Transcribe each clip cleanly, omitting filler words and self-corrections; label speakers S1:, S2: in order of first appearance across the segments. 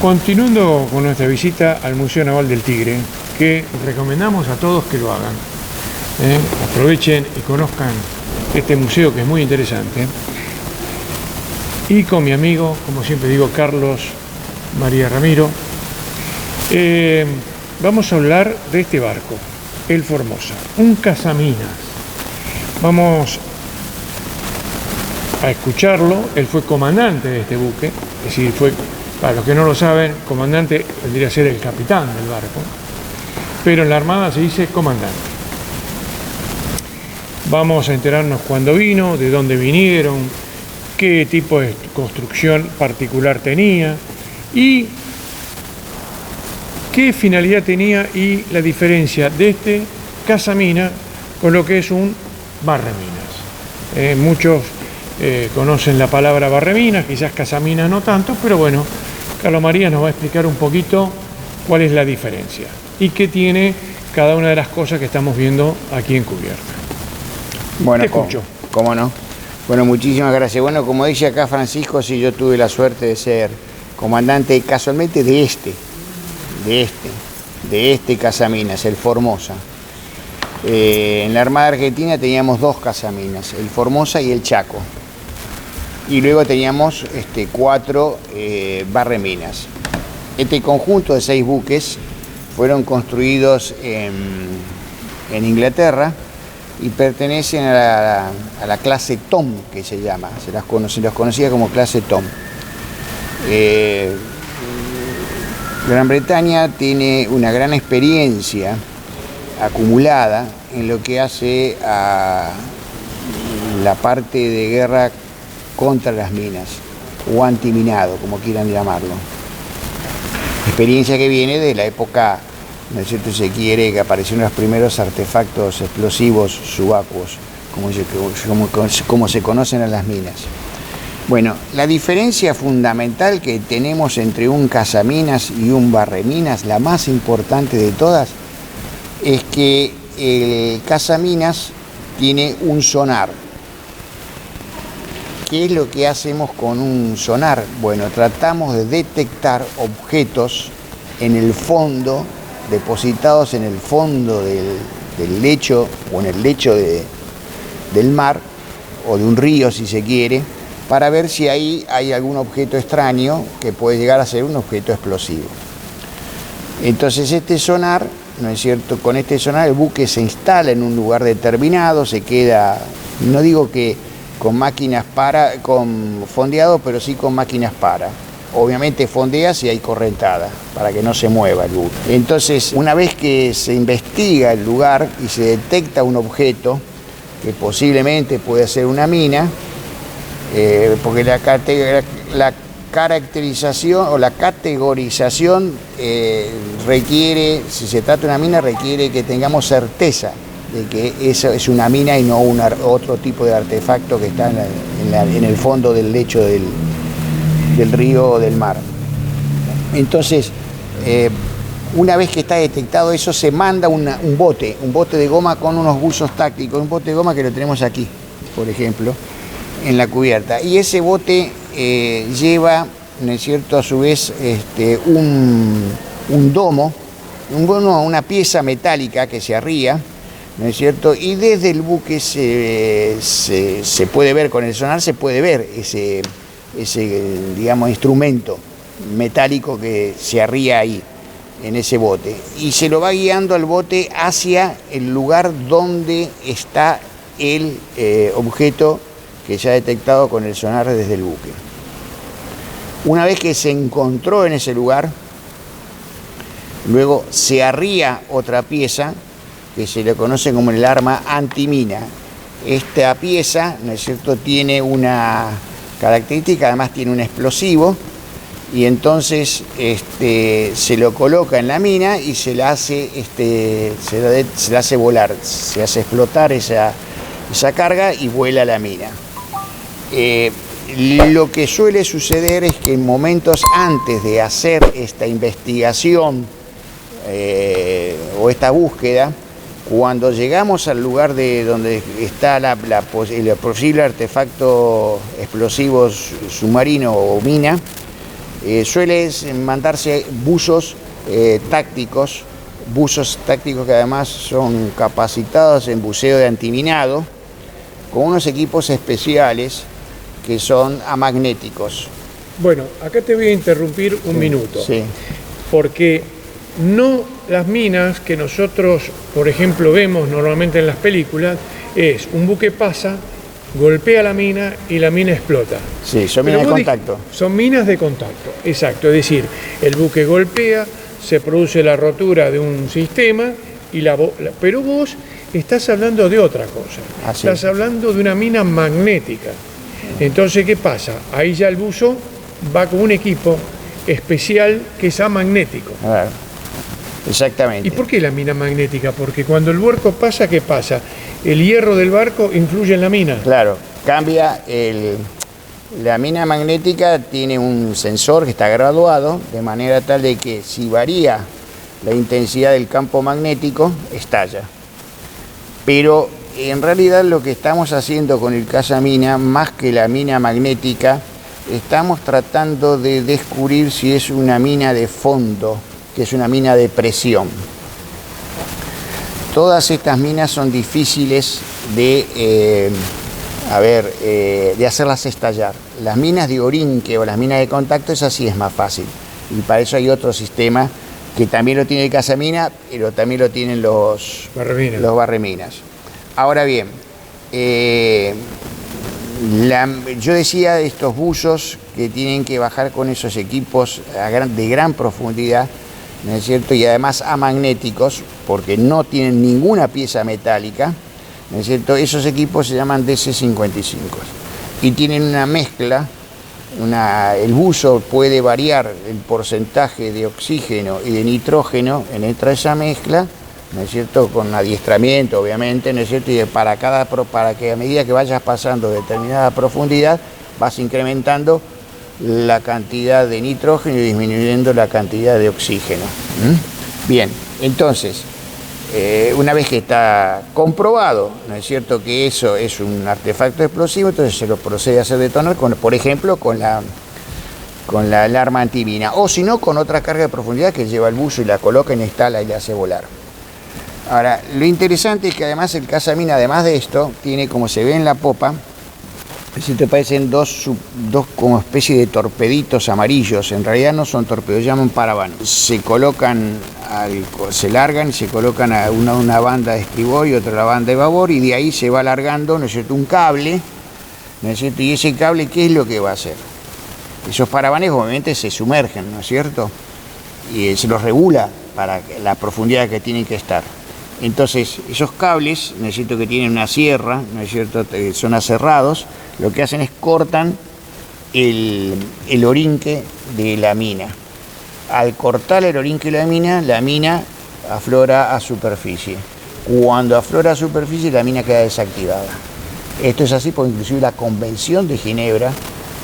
S1: Continuando con nuestra visita al Museo Naval del Tigre, que recomendamos a todos que lo hagan. Aprovechen y conozcan este museo que es muy interesante. Y con mi amigo, como siempre digo, Carlos María Ramiro, vamos a hablar de este barco, el Formosa, un cazaminas. Vamos a escucharlo. Él fue comandante de este buque, es decir, fue, para los que no lo saben, comandante vendría a ser el capitán del barco, pero en la Armada se dice comandante. Vamos a enterarnos cuándo vino, de dónde vinieron, qué tipo de construcción particular tenía y qué finalidad tenía y la diferencia de este cazamina con lo que es un barreminas. Muchos conocen la palabra barreminas, quizás cazaminas no tanto, pero bueno, Carlos María nos va a explicar un poquito cuál es la diferencia y qué tiene cada una de las cosas que estamos viendo aquí en cubierta.
S2: Bueno,
S1: te escucho.
S2: ¿Cómo no? Bueno, muchísimas gracias. Bueno, como dice acá Francisco, sí, yo tuve la suerte de ser comandante casualmente de este cazaminas, el Formosa. En la Armada Argentina teníamos dos cazaminas, el Formosa y el Chaco. Y luego teníamos 4 barreminas. Este conjunto de 6 buques fueron construidos en Inglaterra y pertenecen a la clase Tom, que se llama, se los conocía como clase Tom. Gran Bretaña tiene una gran experiencia acumulada en lo que hace a la parte de guerra contra las minas o antiminado, como quieran llamarlo. Experiencia que viene de la época, ¿no es cierto?, se quiere, que aparecieron los primeros artefactos explosivos subacuos, como se conocen a las minas. Bueno, la diferencia fundamental que tenemos entre un cazaminas y un barreminas, la más importante de todas, es que el cazaminas tiene un sonar. ¿Qué es lo que hacemos con un sonar? Bueno, tratamos de detectar objetos en el fondo, depositados en el fondo del lecho o en el lecho del mar o de un río, si se quiere, para ver si ahí hay algún objeto extraño que puede llegar a ser un objeto explosivo. Entonces este sonar, ¿no es cierto?, con este sonar el buque se instala en un lugar determinado, se queda, no digo que con máquinas con fondeado, pero sí con máquinas para. Obviamente fondea si hay correntada, para que no se mueva el buque. Entonces, una vez que se investiga el lugar y se detecta un objeto, que posiblemente puede ser una mina, porque la caracterización o la categorización requiere, si se trata de una mina, requiere que tengamos certeza de que eso es una mina y no otro tipo de artefacto que está en el fondo del lecho del río o del mar. Entonces, una vez que está detectado eso, se manda un bote de goma con unos buzos tácticos, un bote de goma que lo tenemos aquí, por ejemplo, en la cubierta. Y ese bote lleva, ¿no es cierto?, a su vez un domo, una pieza metálica que se arría, ¿no es cierto? Y desde el buque se puede ver, con el sonar se puede ver ese digamos, instrumento metálico que se arría ahí, en ese bote. Y se lo va guiando al bote hacia el lugar donde está el objeto que se ha detectado con el sonar desde el buque. Una vez que se encontró en ese lugar, luego se arría otra pieza que se le conoce como el arma antimina. Esta pieza, ¿no es cierto?, tiene una característica, además tiene un explosivo, y entonces se lo coloca en la mina y se la hace volar, se hace explotar esa carga y vuela la mina. Lo que suele suceder es que en momentos antes de hacer esta investigación o esta búsqueda, cuando llegamos al lugar donde está el posible artefacto explosivo submarino o mina, Suelen mandarse buzos tácticos que además son capacitados en buceo de antiminado, con unos equipos especiales que son amagnéticos.
S1: Bueno, acá te voy a interrumpir un minuto,
S2: Sí.
S1: porque no las minas que nosotros, por ejemplo, vemos normalmente en las películas, es un buque pasa, golpea la mina y la mina explota.
S2: Sí, son
S1: Pero
S2: minas de
S1: vos
S2: contacto.
S1: Son minas de contacto, exacto. Es decir, el buque golpea, se produce la rotura de un sistema, pero vos estás hablando de otra cosa.
S2: Así
S1: Estás hablando de una mina magnética. Entonces, ¿qué pasa? Ahí ya el buzo va con un equipo especial que es amagnético.
S2: A ver, exactamente.
S1: ¿Y por qué la mina magnética? Porque cuando el barco pasa, ¿qué pasa? El hierro del barco influye en la mina.
S2: Claro, cambia la mina magnética tiene un sensor que está graduado de manera tal de que si varía la intensidad del campo magnético, estalla. Pero en realidad lo que estamos haciendo con el cazamina, más que la mina magnética, estamos tratando de descubrir si es una mina de fondo, que es una mina de presión. Todas estas minas son difíciles de hacerlas estallar. Las minas de orinque o las minas de contacto, esa sí es más fácil. Y para eso hay otro sistema que también lo tiene el cazamina, pero también lo tienen los barreminas. Ahora bien, yo decía de estos buzos que tienen que bajar con esos equipos de gran profundidad, ¿no es cierto? Y además amagnéticos, porque no tienen ninguna pieza metálica, ¿no es cierto? Esos equipos se llaman DC-55 y tienen una mezcla. El buzo puede variar el porcentaje de oxígeno y de nitrógeno entre esa mezcla, ¿no es cierto? Con adiestramiento, obviamente, ¿no es cierto? Y para que a medida que vayas pasando determinada profundidad, vas incrementando la cantidad de nitrógeno y disminuyendo la cantidad de oxígeno. Bien, entonces, una vez que está comprobado, ¿no es cierto?, que eso es un artefacto explosivo, entonces se lo procede a hacer detonar, por ejemplo, con la alarma antimina, o si no, con otra carga de profundidad que lleva el buzo y la coloca, y la instala y la hace volar. Ahora, lo interesante es que además el cazamina, además de esto, tiene, como se ve en la popa, si te parecen dos como especie de torpeditos amarillos. En realidad no son torpedos, llaman paravanos. Se largan y se colocan a una banda de estribor y otra a la banda de babor, y de ahí se va alargando, ¿no es cierto?, un cable, ¿no es cierto? Y ese cable, ¿qué es lo que va a hacer? Esos paravanes obviamente se sumergen, ¿no es cierto? Y se los regula para la profundidad que tienen que estar. Entonces, esos cables, ¿no es cierto?, que tienen una sierra, ¿no es cierto?, son aserrados, lo que hacen es cortan el orinque de la mina. Al cortar el orinque de la mina aflora a superficie. Cuando aflora a superficie, la mina queda desactivada. Esto es así porque inclusive la Convención de Ginebra,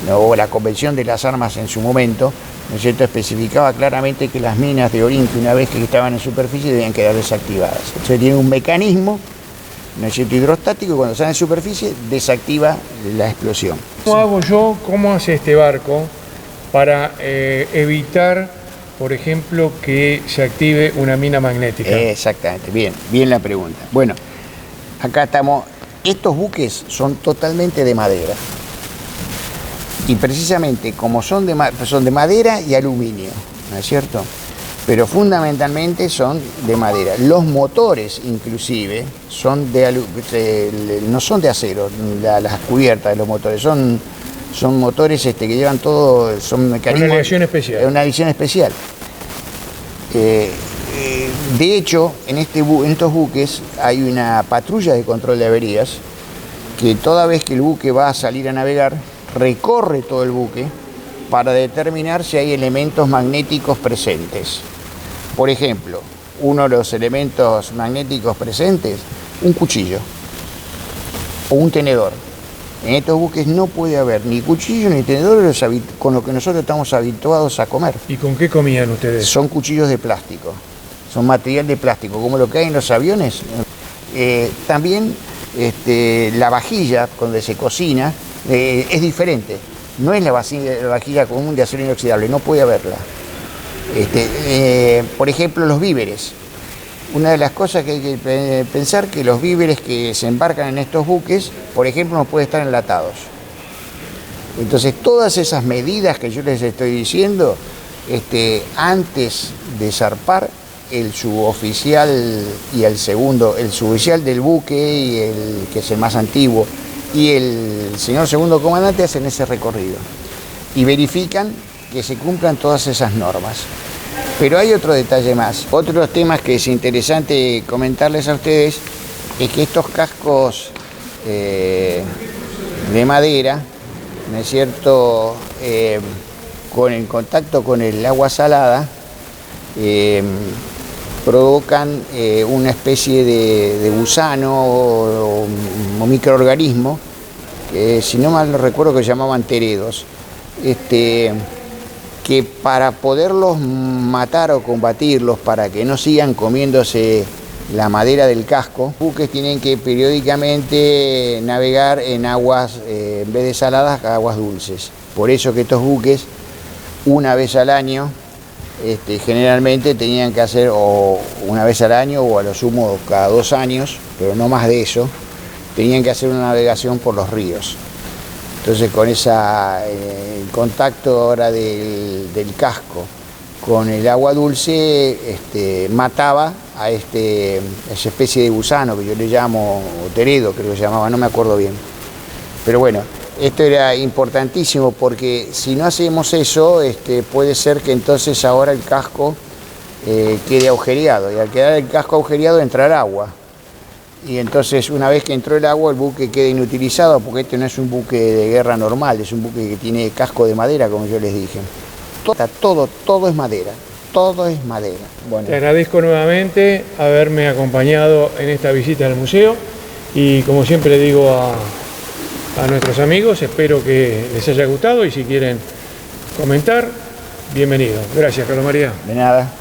S2: ¿no?, o la Convención de las Armas en su momento, ¿no es cierto?, especificaba claramente que las minas de orinque, una vez que estaban en superficie, debían quedar desactivadas. Entonces tiene un mecanismo, ¿no es cierto?, hidrostático, y cuando sale en superficie desactiva la explosión.
S1: ¿Cómo hago yo, cómo hace este barco para evitar, por ejemplo, que se active una mina magnética?
S2: Exactamente, bien la pregunta. Bueno, acá estamos. Estos buques son totalmente de madera. Y precisamente como son de madera y aluminio, ¿no es cierto? Pero fundamentalmente son de madera. Los motores, inclusive, no son de acero, las cubiertas de los motores, son motores que llevan todo, son mecanismos.
S1: Una aleación especial.
S2: Una aleación especial. De hecho, en estos buques hay una patrulla de control de averías que toda vez que el buque va a salir a navegar, recorre todo el buque para determinar si hay elementos magnéticos presentes. Por ejemplo, uno de los elementos magnéticos presentes, un cuchillo o un tenedor. En estos buques no puede haber ni cuchillo ni tenedor con lo que nosotros estamos habituados a comer.
S1: ¿Y con qué comían ustedes?
S2: Son cuchillos de plástico, son material de plástico, como lo que hay en los aviones. También la vajilla donde se cocina es diferente. no es la vajilla común de acero inoxidable, no puede haberla. Por ejemplo, los víveres. Una de las cosas que hay que pensar que los víveres que se embarcan en estos buques, por ejemplo, no pueden estar enlatados. Entonces, todas esas medidas que yo les estoy diciendo, antes de zarpar, el suboficial y el segundo, el suboficial del buque, y el que es el más antiguo, y el señor segundo comandante hacen ese recorrido y verifican que se cumplan todas esas normas. Pero hay otro detalle más. Otro de los temas que es interesante comentarles a ustedes es que estos cascos de madera, ¿no es cierto?, con el contacto con el agua salada, provocan una especie de gusano o microorganismo, que si no mal recuerdo que llamaban teredos, que para poderlos matar o combatirlos, para que no sigan comiéndose la madera del casco, los buques tienen que periódicamente navegar en aguas, en vez de saladas, aguas dulces. Por eso que estos buques, una vez al año, generalmente tenían que hacer o una vez al año o a lo sumo cada 2 años, pero no más de eso, tenían que hacer una navegación por los ríos. Entonces, con el contacto ahora del casco con el agua dulce, mataba a esa especie de gusano que yo le llamo, o teredo creo que se llamaba, no me acuerdo bien. Pero bueno, esto era importantísimo porque si no hacemos eso, puede ser que entonces ahora el casco quede agujereado, y al quedar el casco agujereado entrará agua. Y entonces, una vez que entró el agua, el buque queda inutilizado, porque este no es un buque de guerra normal, es un buque que tiene casco de madera, como yo les dije. Todo es madera, todo es madera. Bueno.
S1: Te agradezco nuevamente haberme acompañado en esta visita al museo, y como siempre digo a nuestros amigos, espero que les haya gustado, y si quieren comentar, bienvenido. Gracias, Carlos María.
S2: De nada.